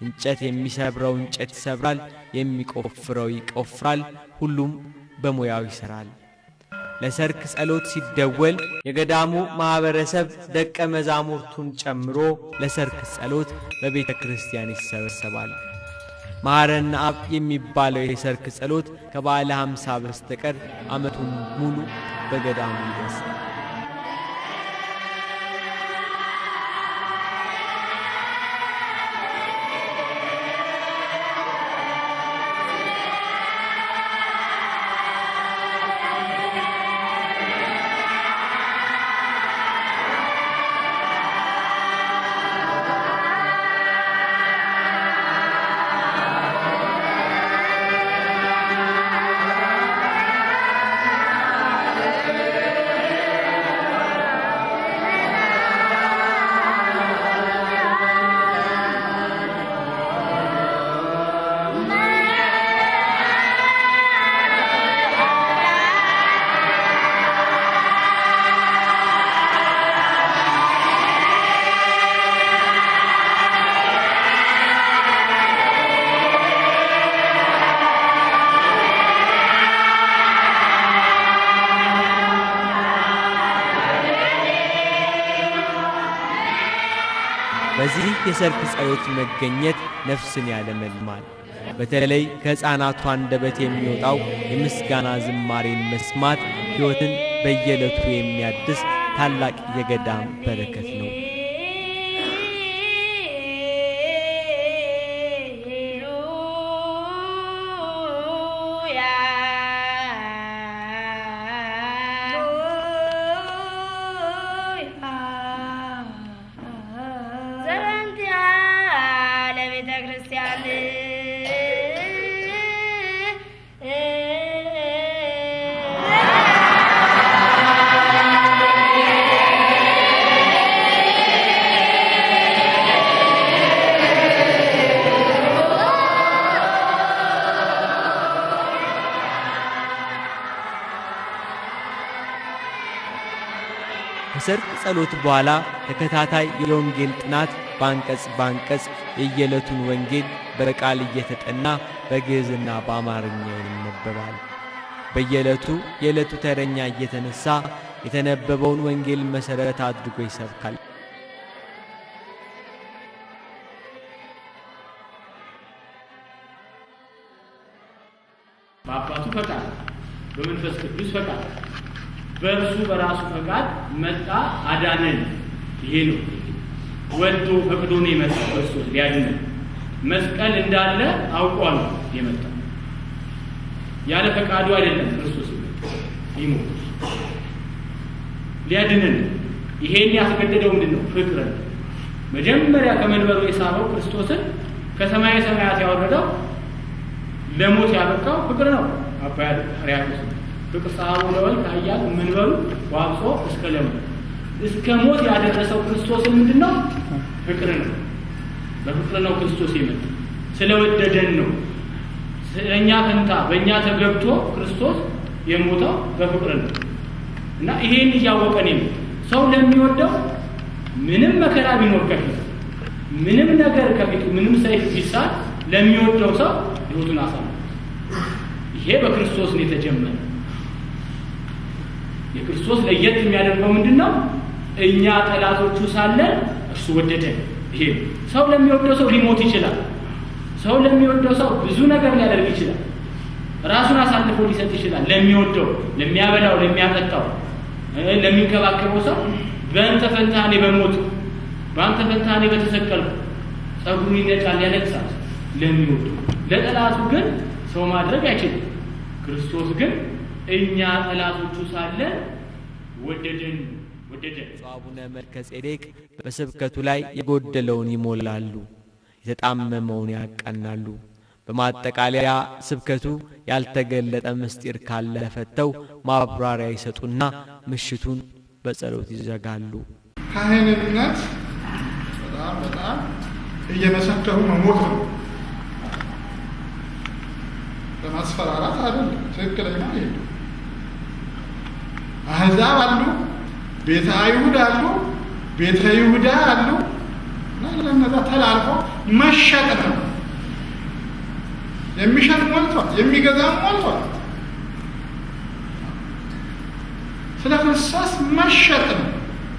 እንጨት የሚሰብረው እንጨት ይሰብራል፣ የሚቆፍረው ይቆፍራል። ሁሉም በሙያው ይሰራል። ለሰርክ ጸሎት ሲደወል የገዳሙ ማህበረሰብ ደቀ መዛሙርቱን ጨምሮ ለሰርክ ጸሎት በቤተ ክርስቲያን ይሰበሰባል። ማረና አብ የሚባለው የሰርክ ጸሎት ከበዓለ 50 በስተቀር ዓመቱን ሙሉ በገዳሙ ይደርሳል። በዚህ የሰርክ ጸሎት መገኘት ነፍስን ያለመልማል። በተለይ ከሕፃናቱ አንደበት የሚወጣው የምስጋና ዝማሬን መስማት ሕይወትን በየዕለቱ የሚያድስ ታላቅ የገዳም በረከት ነው። Yeah. ከሰርክ ጸሎት በኋላ ተከታታይ የወንጌል ጥናት ባንቀጽ ባንቀጽ የየዕለቱን ወንጌል በቃል እየተጠና በግዕዝና በአማርኛ ይነበባል። በየዕለቱ የዕለቱ ተረኛ እየተነሳ የተነበበውን ወንጌል መሠረት አድርጎ ይሰብካል። በአባቱ ፈቃድ በመንፈስ ቅዱስ ፈቃድ በእርሱ በራሱ ፈቃድ መጣ አዳነን። ይሄ ነው ወዶ ፈቅዶ ነው የመጣው ክርስቶስ ሊያድነን። መስቀል እንዳለ አውቋል የመጣው ያለ ፈቃዱ አይደለም። ክርስቶስ ይሞት ሊያድነን። ይሄን ያስገደደው ምንድነው? ፍቅር። መጀመሪያ ከመንበሩ የሳበው ክርስቶስን ከሰማየ ሰማያት ያወረደው ለሞት ያበቃው ፍቅር ነው። አባ ሕርያቆስ ፍቅር ሳቡ ለወልድ ኃያል መንበሩ ዋብጾ እስከ ለሞት እስከ ሞት ያደረሰው ክርስቶስን ምንድነው? ፍቅር ነው። በፍቅር ነው ክርስቶስ የመጣው። ስለወደደን ነው። ስለኛ ፈንታ በእኛ ተገብቶ ክርስቶስ የሞተው በፍቅር ነው። እና ይሄን እያወቀን ነው ሰው ለሚወደው ምንም መከራ ቢኖር ከፊቱ ምንም ነገር ከፊቱ ምንም ሰይፍ ቢሳል ለሚወደው ሰው ሕይወቱን አሳልፎ ይሄ በክርስቶስ ነው የተጀመረ። የክርስቶስ ለየት የሚያደርገው ምንድነው? እኛ ጠላቶቹ ሳለን እርሱ ወደደን። ይሄ ሰው ለሚወደው ሰው ሊሞት ይችላል። ሰው ለሚወደው ሰው ብዙ ነገር ሊያደርግ ይችላል። ራሱን አሳልፎ ሊሰጥ ይችላል። ለሚወደው፣ ለሚያበላው፣ ለሚያጠጣው፣ ለሚንከባከበው ሰው በእንተ ፈንታ እኔ በሞት በአንተ ፈንታ እኔ በተሰቀልኩ ጸጉሩን ይነጫል፣ ያለቅሳል ለሚወደው። ለጠላቱ ግን ሰው ማድረግ አይችልም። ክርስቶስ ግን እኛ ጠላቶቹ ሳለን ወደደን። አቡነ መልከ ጼዴቅ በስብከቱ ላይ የጎደለውን ይሞላሉ፣ የተጣመመውን ያቃናሉ። በማጠቃለያ ስብከቱ ያልተገለጠ ምስጢር ካለ ፈተው ማብራሪያ ይሰጡና ምሽቱን በጸሎት ይዘጋሉ። ካህንነት በጣም እየመሰከሩ መሞት ነው። ለማስፈራራት አይደለም። ትክክለኛ ይሄ አሕዛብ አሉ፣ ቤተ አይሁድ አሉ፣ ቤተ ይሁዳ አሉ። ለነዛ ተላልፎ መሸጥ ነው። የሚሸጥ ሞልቷል፣ የሚገዛም ሞልቷል። ስለ ክርስቶስ መሸጥ ነው።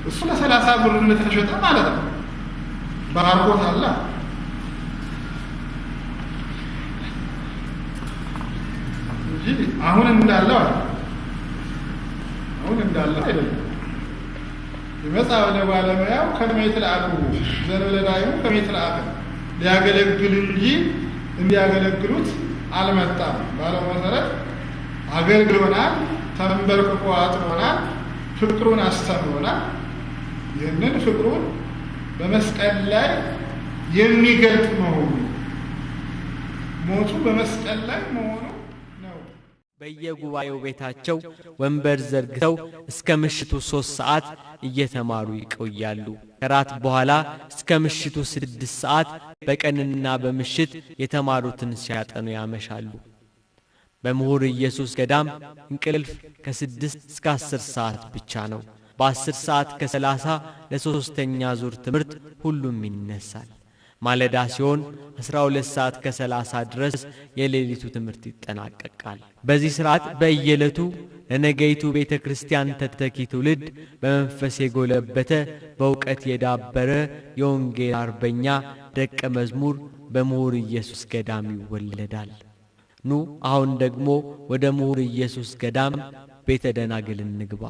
እሱ ለ30 ብር እንደተሸጠ ማለት ነው። ባርኮት አለ። እንጂ አሁን እንዳለው አይደለም። የመጽሐፍ ለባለሙያው ከመይትላቁ ዘነበለዳዩ ከመይትላቁ ሊያገለግል እንጂ እንዲያገለግሉት አልመጣም ባለው መሰረት አገልግሎናል፣ ተንበርክኮ አጥሮናል፣ ፍቅሩን አስተምሮናል። ይህንን ፍቅሩን በመስቀል ላይ የሚገልጥ መሆኑ ሞቱ በመስቀል ላይ መሆኑ ነው። በየጉባኤው ቤታቸው ወንበር ዘርግተው እስከ ምሽቱ 3 ሰዓት እየተማሩ ይቆያሉ። ከራት በኋላ እስከ ምሽቱ 6 ሰዓት በቀንና በምሽት የተማሩትን ሲያጠኑ ያመሻሉ። በምሁር ኢየሱስ ገዳም እንቅልፍ ከ6 እስከ 10 ሰዓት ብቻ ነው። በ10 ሰዓት ከ30 ለሶስተኛ ዙር ትምህርት ሁሉም ይነሳል። ማለዳ ሲሆን 12 ሰዓት ከ30 ድረስ የሌሊቱ ትምህርት ይጠናቀቃል። በዚህ ሥርዓት በየዕለቱ ለነገይቱ ቤተ ክርስቲያን ተተኪ ትውልድ በመንፈስ የጎለበተ በእውቀት የዳበረ የወንጌል አርበኛ ደቀ መዝሙር በምሁር ኢየሱስ ገዳም ይወለዳል። ኑ አሁን ደግሞ ወደ ምሁር ኢየሱስ ገዳም ቤተ ደናግል እንግባ።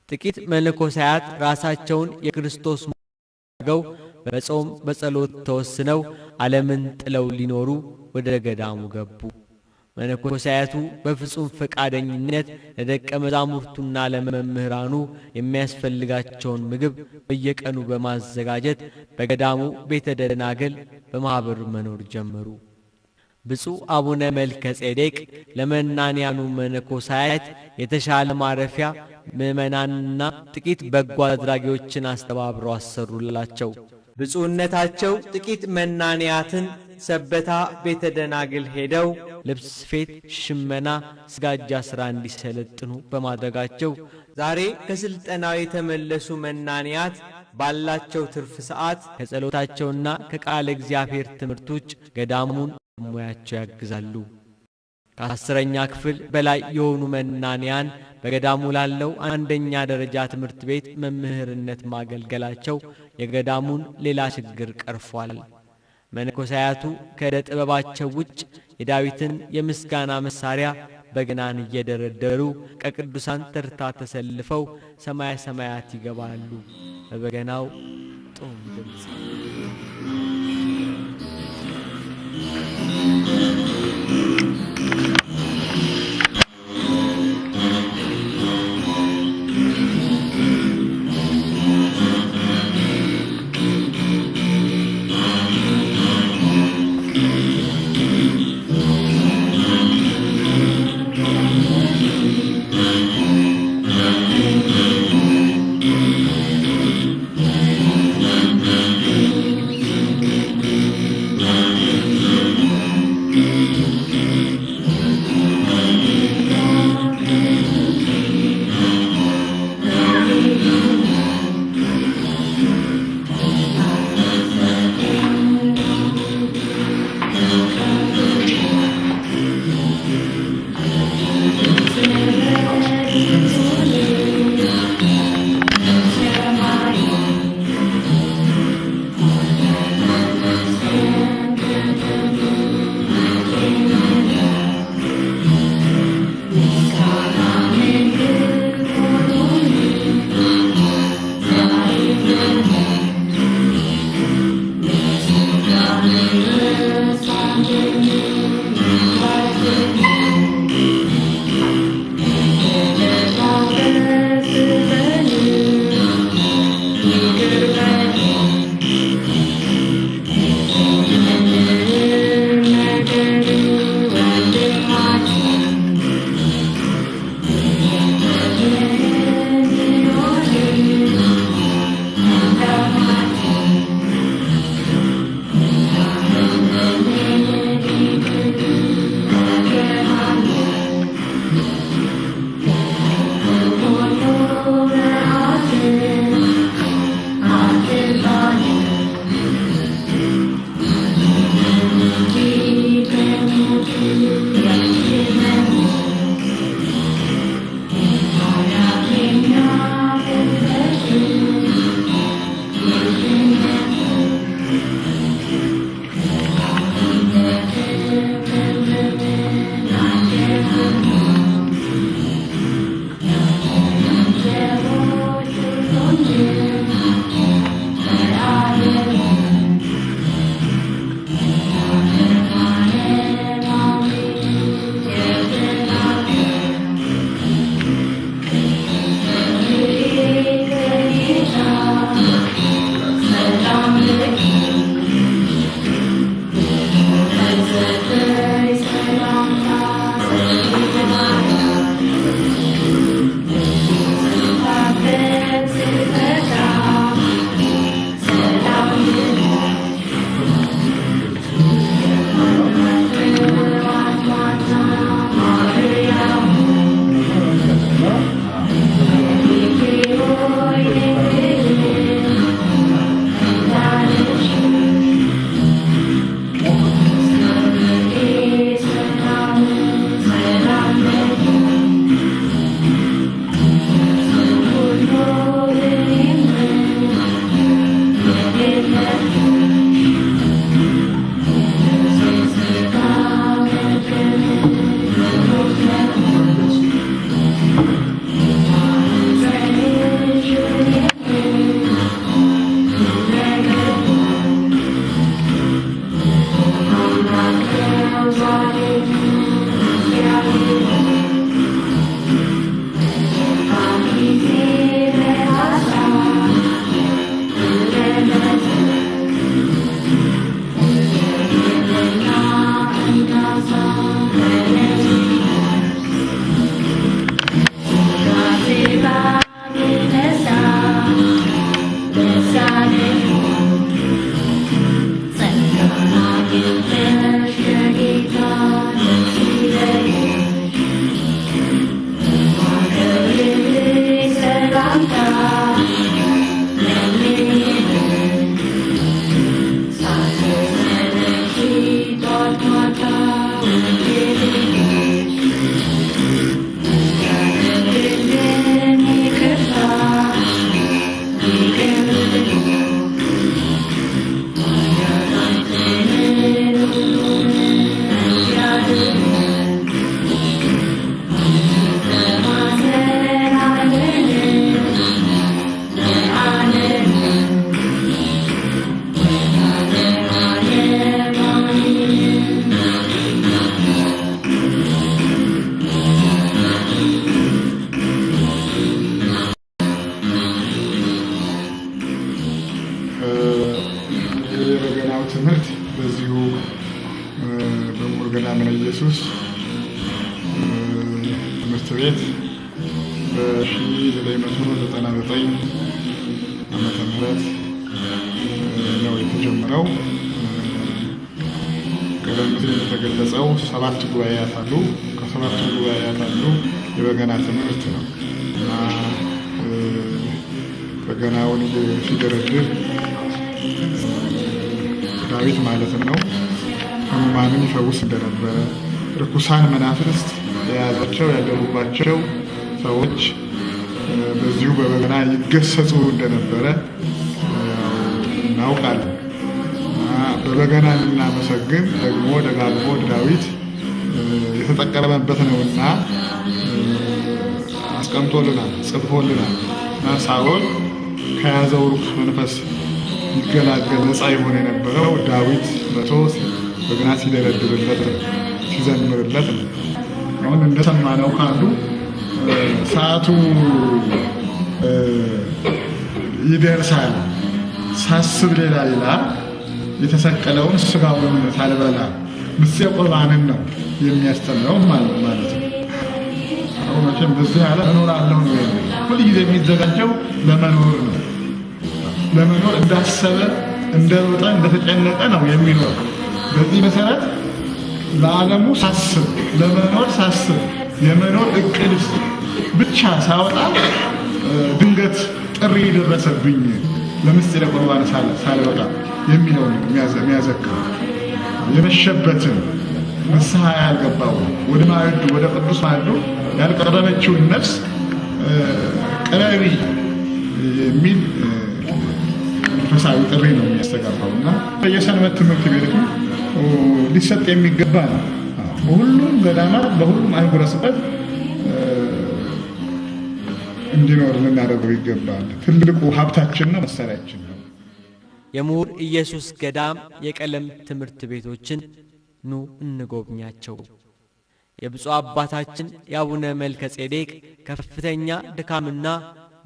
ጥቂት መነኮሳያት ራሳቸውን የክርስቶስ አድርገው በጾም በጸሎት ተወስነው ዓለምን ጥለው ሊኖሩ ወደ ገዳሙ ገቡ። መነኮሳያቱ በፍጹም ፈቃደኝነት ለደቀ መዛሙርቱና ለመምህራኑ የሚያስፈልጋቸውን ምግብ በየቀኑ በማዘጋጀት በገዳሙ ቤተ ደናግል በማኅበር መኖር ጀመሩ። ብፁዕ አቡነ መልከ ጼዴቅ ለመናንያኑ መነኮሳያት የተሻለ ማረፊያ ምዕመናንና ጥቂት በጎ አድራጊዎችን አስተባብረው አሰሩላቸው። ብፁዕነታቸው ጥቂት መናንያትን ሰበታ ቤተ ደናግል ሄደው ልብስ ስፌት፣ ሽመና፣ ስጋጃ ሥራ እንዲሰለጥኑ በማድረጋቸው ዛሬ ከስልጠናው የተመለሱ መናንያት ባላቸው ትርፍ ሰዓት ከጸሎታቸውና ከቃለ እግዚአብሔር ትምህርት ውጭ ገዳሙን ሙያቸው ያግዛሉ። ከ10ኛ ክፍል በላይ የሆኑ መናንያን በገዳሙ ላለው አንደኛ ደረጃ ትምህርት ቤት መምህርነት ማገልገላቸው የገዳሙን ሌላ ችግር ቀርፏል። መነኮሳያቱ ከዕደ ጥበባቸው ውጭ የዳዊትን የምስጋና መሳሪያ በገናን እየደረደሩ ከቅዱሳን ተርታ ተሰልፈው ሰማያ ሰማያት ይገባሉ። በበገናው ጦም ድምፅ በ1999 ዓመተ ምህረት ነው የተጀመረው። ቀደም ሲል የተገለጸው 7 ጉባኤያት አሉ። ከ7 ጉባኤያት አንዱ የበገና ትምህርት ነው እና በገናውን ሲደረድር ዳዊት ማለትም ነው ሕሙማንን ይፈውስ እንደነበረ፣ ርኩሳን መናፍስት የያዛቸው ያደሩባቸው ሰዎች በዚሁ በበገና ይገሰጹ እንደነበረ እናውቃለን። በበገና ልናመሰግን ደግሞ ደጋግሞ ዳዊት የተጠቀመበት ነውና አስቀምጦልናል፣ ጽፎልናል እና ሳኦል ከያዘው ርኩስ መንፈስ ይገላገል ነፃ የሆነ የነበረው ዳዊት መቶ በገና ሲደረድርለት ሲዘምርለት ነው። አሁን እንደሰማነው ካሉ ሰዓቱ ይደርሳል ሳስብ ሌላ የተሰቀለውን ስጋውን ሳልበላ ምስጢረ ቁርባንን ነው የሚያስተምረው ማለት ነው። አሁን መቼም በዚህ ዓለም እኖራለሁ ነው የሚለው። ሁልጊዜ የሚዘጋጀው ለመኖር ነው። ለመኖር እንዳሰበ እንደሮጠ እንደተጨነቀ ነው የሚኖር። በዚህ መሰረት ለዓለሙ ሳስብ ለመኖር ሳስብ የመኖር እቅድ ብቻ ሳወጣ ድንገት ጥሪ ደረሰብኝ ለምስጢረ ቁርባን ሳልበቃ የሚለውን የሚያዘክረው የመሸበትን ንስሐ ያልገባው ወደ ማዕዱ ወደ ቅዱስ ማዕዱ ያልቀረበችውን ነፍስ ቀራቢ የሚል መንፈሳዊ ጥሪ ነው የሚያስተጋባው እና የሰንበት ትምህርት ቤቱ ሊሰጥ የሚገባ ነው። በሁሉም ገዳማት በሁሉም አህጉረ ስብከት እንዲኖር ልናደርገው ይገባል። ትልቁ ሀብታችን ነው፣ መሳሪያችን ነው። የምሁር ኢየሱስ ገዳም የቀለም ትምህርት ቤቶችን ኑ እንጎብኛቸው። የብፁዕ አባታችን የአቡነ መልከ ጼዴቅ ከፍተኛ ድካምና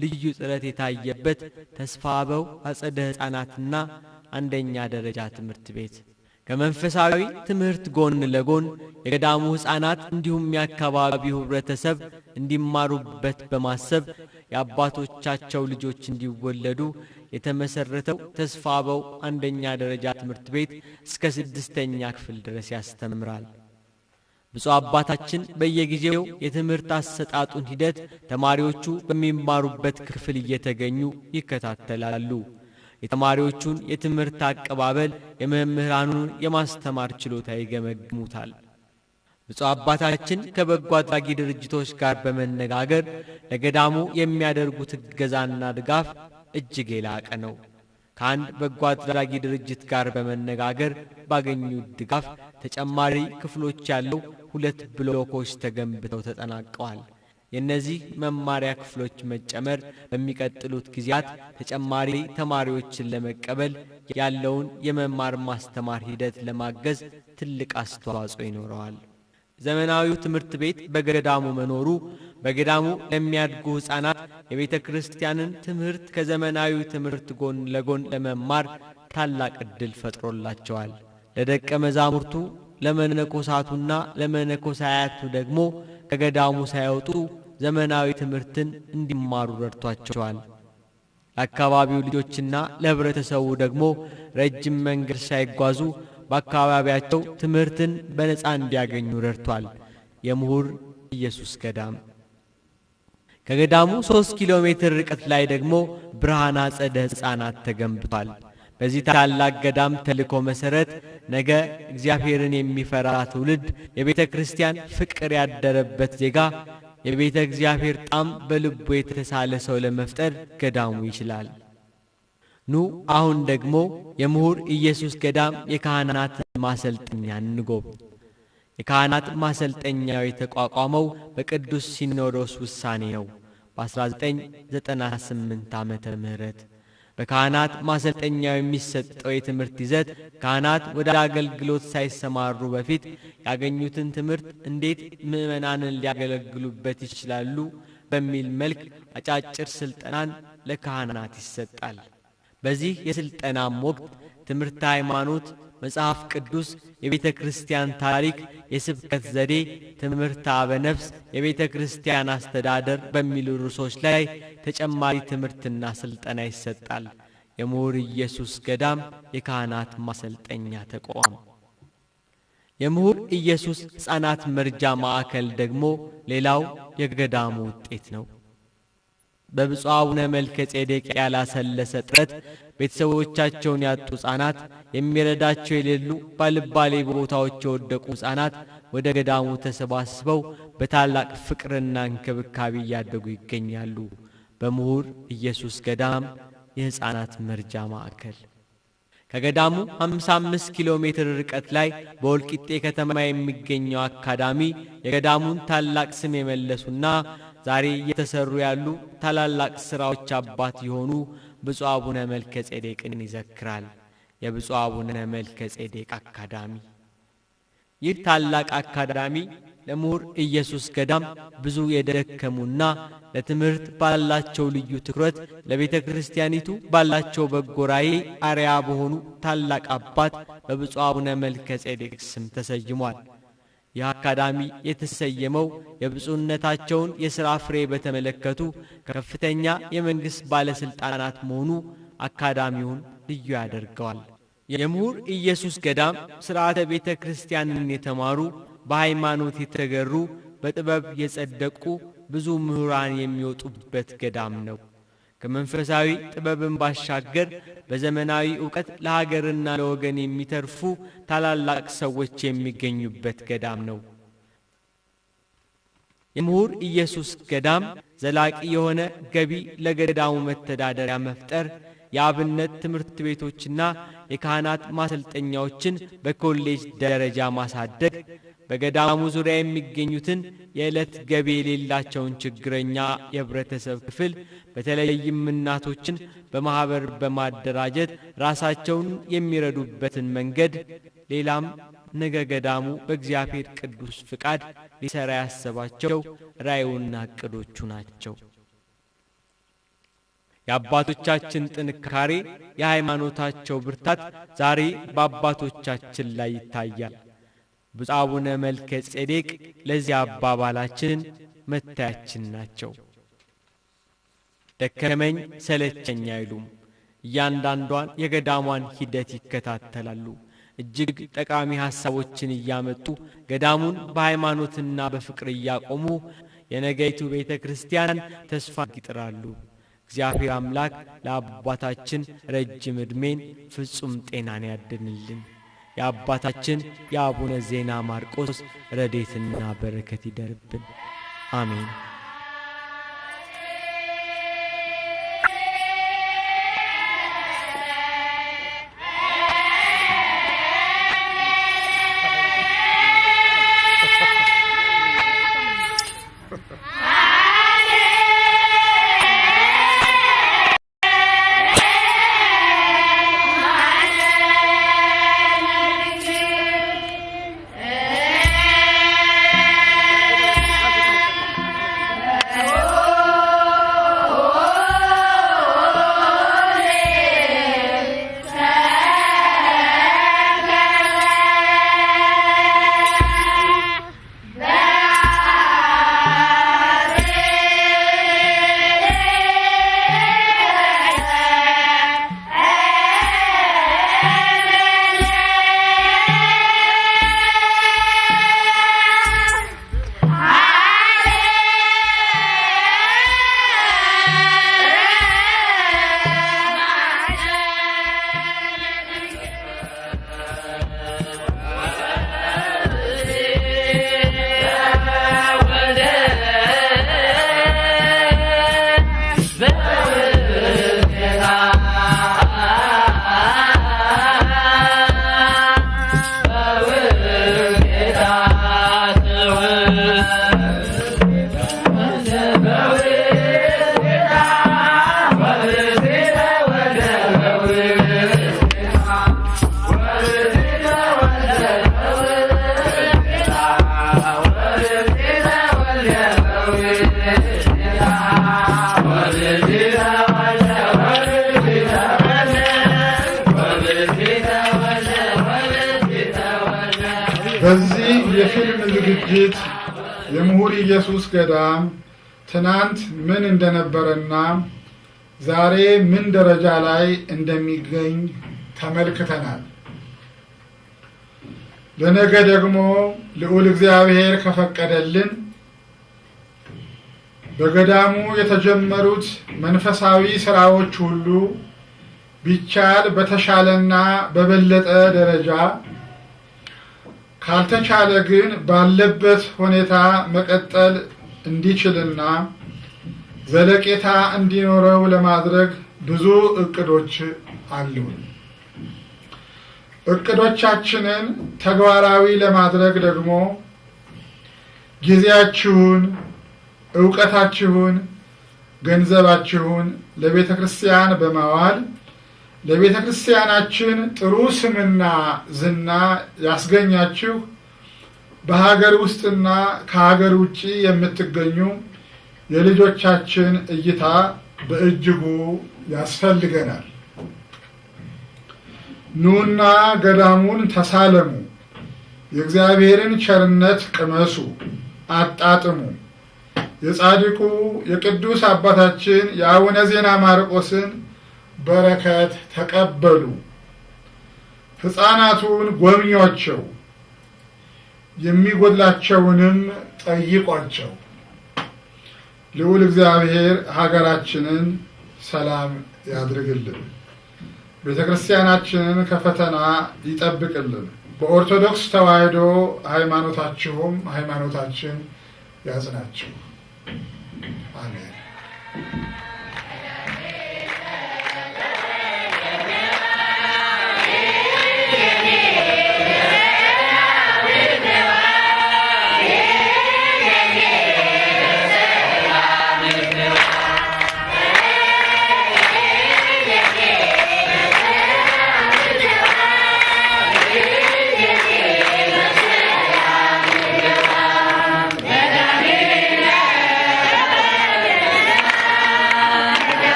ልዩ ጥረት የታየበት ተስፋ አበው አጸደ ሕፃናትና አንደኛ ደረጃ ትምህርት ቤት ከመንፈሳዊ ትምህርት ጎን ለጎን የገዳሙ ሕፃናት እንዲሁም የአካባቢው ህብረተሰብ እንዲማሩበት በማሰብ የአባቶቻቸው ልጆች እንዲወለዱ የተመሰረተው ተስፋ አበው አንደኛ ደረጃ ትምህርት ቤት እስከ 6ኛ ክፍል ድረስ ያስተምራል። ብፁዕ አባታችን በየጊዜው የትምህርት አሰጣጡን ሂደት ተማሪዎቹ በሚማሩበት ክፍል እየተገኙ ይከታተላሉ። የተማሪዎቹን የትምህርት አቀባበል፣ የመምህራኑን የማስተማር ችሎታ ይገመግሙታል። ብፁዕ አባታችን ከበጎ አድራጊ ድርጅቶች ጋር በመነጋገር ለገዳሙ የሚያደርጉት እገዛና ድጋፍ እጅግ የላቀ ነው። ከአንድ በጎ አድራጊ ድርጅት ጋር በመነጋገር ባገኙት ድጋፍ ተጨማሪ ክፍሎች ያለው 2 ብሎኮች ተገንብተው ተጠናቀዋል። የነዚህ መማሪያ ክፍሎች መጨመር በሚቀጥሉት ጊዜያት ተጨማሪ ተማሪዎችን ለመቀበል ያለውን የመማር ማስተማር ሂደት ለማገዝ ትልቅ አስተዋጽኦ ይኖረዋል። ዘመናዊው ትምህርት ቤት በገዳሙ መኖሩ በገዳሙ ለሚያድጉ ሕፃናት የቤተ ክርስቲያንን ትምህርት ከዘመናዊው ትምህርት ጎን ለጎን ለመማር ታላቅ ዕድል ፈጥሮላቸዋል። ለደቀ መዛሙርቱ ለመነኮሳቱና ለመነኮሳያቱ ደግሞ ከገዳሙ ሳይወጡ ዘመናዊ ትምህርትን እንዲማሩ ረድቷቸዋል። ለአካባቢው ልጆችና ለህብረተሰቡ ደግሞ ረጅም መንገድ ሳይጓዙ በአካባቢያቸው ትምህርትን በነፃ እንዲያገኙ ረድቷል። የምሁር ኢየሱስ ገዳም ከገዳሙ 3 ኪሎ ሜትር ርቀት ላይ ደግሞ ብርሃን አጸደ ሕፃናት ተገንብቷል። በዚህ ታላቅ ገዳም ተልእኮ መሰረት ነገ እግዚአብሔርን የሚፈራ ትውልድ፣ የቤተ ክርስቲያን ፍቅር ያደረበት ዜጋ፣ የቤተ እግዚአብሔር ጣም በልቡ የተሳለ ሰው ለመፍጠር ገዳሙ ይችላል። ኑ አሁን ደግሞ የምሁር ኢየሱስ ገዳም የካህናት ማሰልጠኛ እንጎብኝ። የካህናት ማሰልጠኛው የተቋቋመው በቅዱስ ሲኖዶስ ውሳኔ ነው በ1998 ዓመተ ምህረት። በካህናት ማሰልጠኛው የሚሰጠው የትምህርት ይዘት ካህናት ወደ አገልግሎት ሳይሰማሩ በፊት ያገኙትን ትምህርት እንዴት ምዕመናንን ሊያገለግሉበት ይችላሉ በሚል መልክ አጫጭር ስልጠናን ለካህናት ይሰጣል። በዚህ የስልጠናም ወቅት ትምህርት ሃይማኖት፣ መጽሐፍ ቅዱስ፣ የቤተ ክርስቲያን ታሪክ፣ የስብከት ዘዴ፣ ትምህርት አበነፍስ፣ የቤተ ክርስቲያን አስተዳደር በሚሉ ርዕሶች ላይ ተጨማሪ ትምህርትና ስልጠና ይሰጣል። የምሁር ኢየሱስ ገዳም የካህናት ማሰልጠኛ ተቋም። የምሁር ኢየሱስ ሕፃናት መርጃ ማዕከል ደግሞ ሌላው የገዳሙ ውጤት ነው። በብፁዕ አቡነ መልከ ጼዴቅ ያላሰለሰ ጥረት ቤተሰቦቻቸውን ያጡ ሕፃናት፣ የሚረዳቸው የሌሉ ባልባሌ ቦታዎች የወደቁ ሕፃናት ወደ ገዳሙ ተሰባስበው በታላቅ ፍቅርና እንክብካቤ እያደጉ ይገኛሉ። በምሁር ኢየሱስ ገዳም የሕፃናት መርጃ ማዕከል ከገዳሙ 55 ኪሎ ሜትር ርቀት ላይ በወልቂጤ ከተማ የሚገኘው አካዳሚ የገዳሙን ታላቅ ስም የመለሱና ዛሬ እየተሰሩ ያሉ ታላላቅ ሥራዎች አባት የሆኑ ብፁዕ አቡነ መልከ ጼዴቅን ይዘክራል። የብፁዕ አቡነ መልከ ጼዴቅ አካዳሚ። ይህ ታላቅ አካዳሚ ለምሁር ኢየሱስ ገዳም ብዙ የደከሙና ለትምህርት ባላቸው ልዩ ትኩረት ለቤተ ክርስቲያኒቱ ባላቸው በጎ ራዕይ አርያ በሆኑ ታላቅ አባት በብፁዕ አቡነ መልከ ጼዴቅ ስም ተሰይሟል። ይህ አካዳሚ የተሰየመው የብፁዕነታቸውን የሥራ ፍሬ በተመለከቱ ከፍተኛ የመንግሥት ባለሥልጣናት መሆኑ አካዳሚውን ልዩ ያደርገዋል። የምሁር ኢየሱስ ገዳም ሥርዓተ ቤተ ክርስቲያንን የተማሩ፣ በሃይማኖት የተገሩ፣ በጥበብ የጸደቁ ብዙ ምሁራን የሚወጡበት ገዳም ነው። ከመንፈሳዊ ጥበብን ባሻገር በዘመናዊ ዕውቀት ለሀገርና ለወገን የሚተርፉ ታላላቅ ሰዎች የሚገኙበት ገዳም ነው። የምሁር ኢየሱስ ገዳም ዘላቂ የሆነ ገቢ ለገዳሙ መተዳደሪያ መፍጠር፣ የአብነት ትምህርት ቤቶችና የካህናት ማሰልጠኛዎችን በኮሌጅ ደረጃ ማሳደግ፣ በገዳሙ ዙሪያ የሚገኙትን የዕለት ገቢ የሌላቸውን ችግረኛ የህብረተሰብ ክፍል በተለይም እናቶችን በማኅበር በማደራጀት ራሳቸውን የሚረዱበትን መንገድ፣ ሌላም ነገ ገዳሙ በእግዚአብሔር ቅዱስ ፍቃድ ሊሠራ ያሰባቸው ራእዩና ዕቅዶቹ ናቸው። የአባቶቻችን ጥንካሬ፣ የሃይማኖታቸው ብርታት ዛሬ በአባቶቻችን ላይ ይታያል። ብፁዕ አቡነ መልከ ጼዴቅ ለዚህ አባባላችን መታያችን ናቸው። ደከመኝ ሰለቸኝ አይሉም። እያንዳንዷን የገዳሟን ሂደት ይከታተላሉ። እጅግ ጠቃሚ ሐሳቦችን እያመጡ ገዳሙን በሃይማኖትና በፍቅር እያቆሙ የነገይቱ ቤተ ክርስቲያን ተስፋ ይጥራሉ። እግዚአብሔር አምላክ ለአባታችን ረጅም ዕድሜን ፍጹም ጤናን ያድንልን። የአባታችን የአቡነ ዜና ማርቆስ ረድኤትና በረከት ይደርብን። አሜን። ዝግጅት የምሁር ኢየሱስ ገዳም ትናንት ምን እንደነበረና ዛሬ ምን ደረጃ ላይ እንደሚገኝ ተመልክተናል። ለነገ ደግሞ ልዑል እግዚአብሔር ከፈቀደልን በገዳሙ የተጀመሩት መንፈሳዊ ስራዎች ሁሉ ቢቻል በተሻለና በበለጠ ደረጃ ካልተቻለ ግን ባለበት ሁኔታ መቀጠል እንዲችልና ዘለቄታ እንዲኖረው ለማድረግ ብዙ እቅዶች አሉን። እቅዶቻችንን ተግባራዊ ለማድረግ ደግሞ ጊዜያችሁን፣ ዕውቀታችሁን፣ ገንዘባችሁን ለቤተ ክርስቲያን በማዋል ለቤተ ክርስቲያናችን ጥሩ ስምና ዝና ያስገኛችሁ በሀገር ውስጥና ከሀገር ውጪ የምትገኙ የልጆቻችን እይታ በእጅጉ ያስፈልገናል። ኑና ገዳሙን ተሳለሙ፣ የእግዚአብሔርን ቸርነት ቅመሱ፣ አጣጥሙ። የጻድቁ የቅዱስ አባታችን የአቡነ ዜና ማርቆስን በረከት ተቀበሉ። ሕፃናቱን ጎብኟቸው፣ የሚጎድላቸውንም ጠይቋቸው። ልዑል እግዚአብሔር ሀገራችንን ሰላም ያድርግልን፣ ቤተ ክርስቲያናችንን ከፈተና ይጠብቅልን። በኦርቶዶክስ ተዋሕዶ ሃይማኖታችሁም ሃይማኖታችን ያጽናችሁ። አሜን።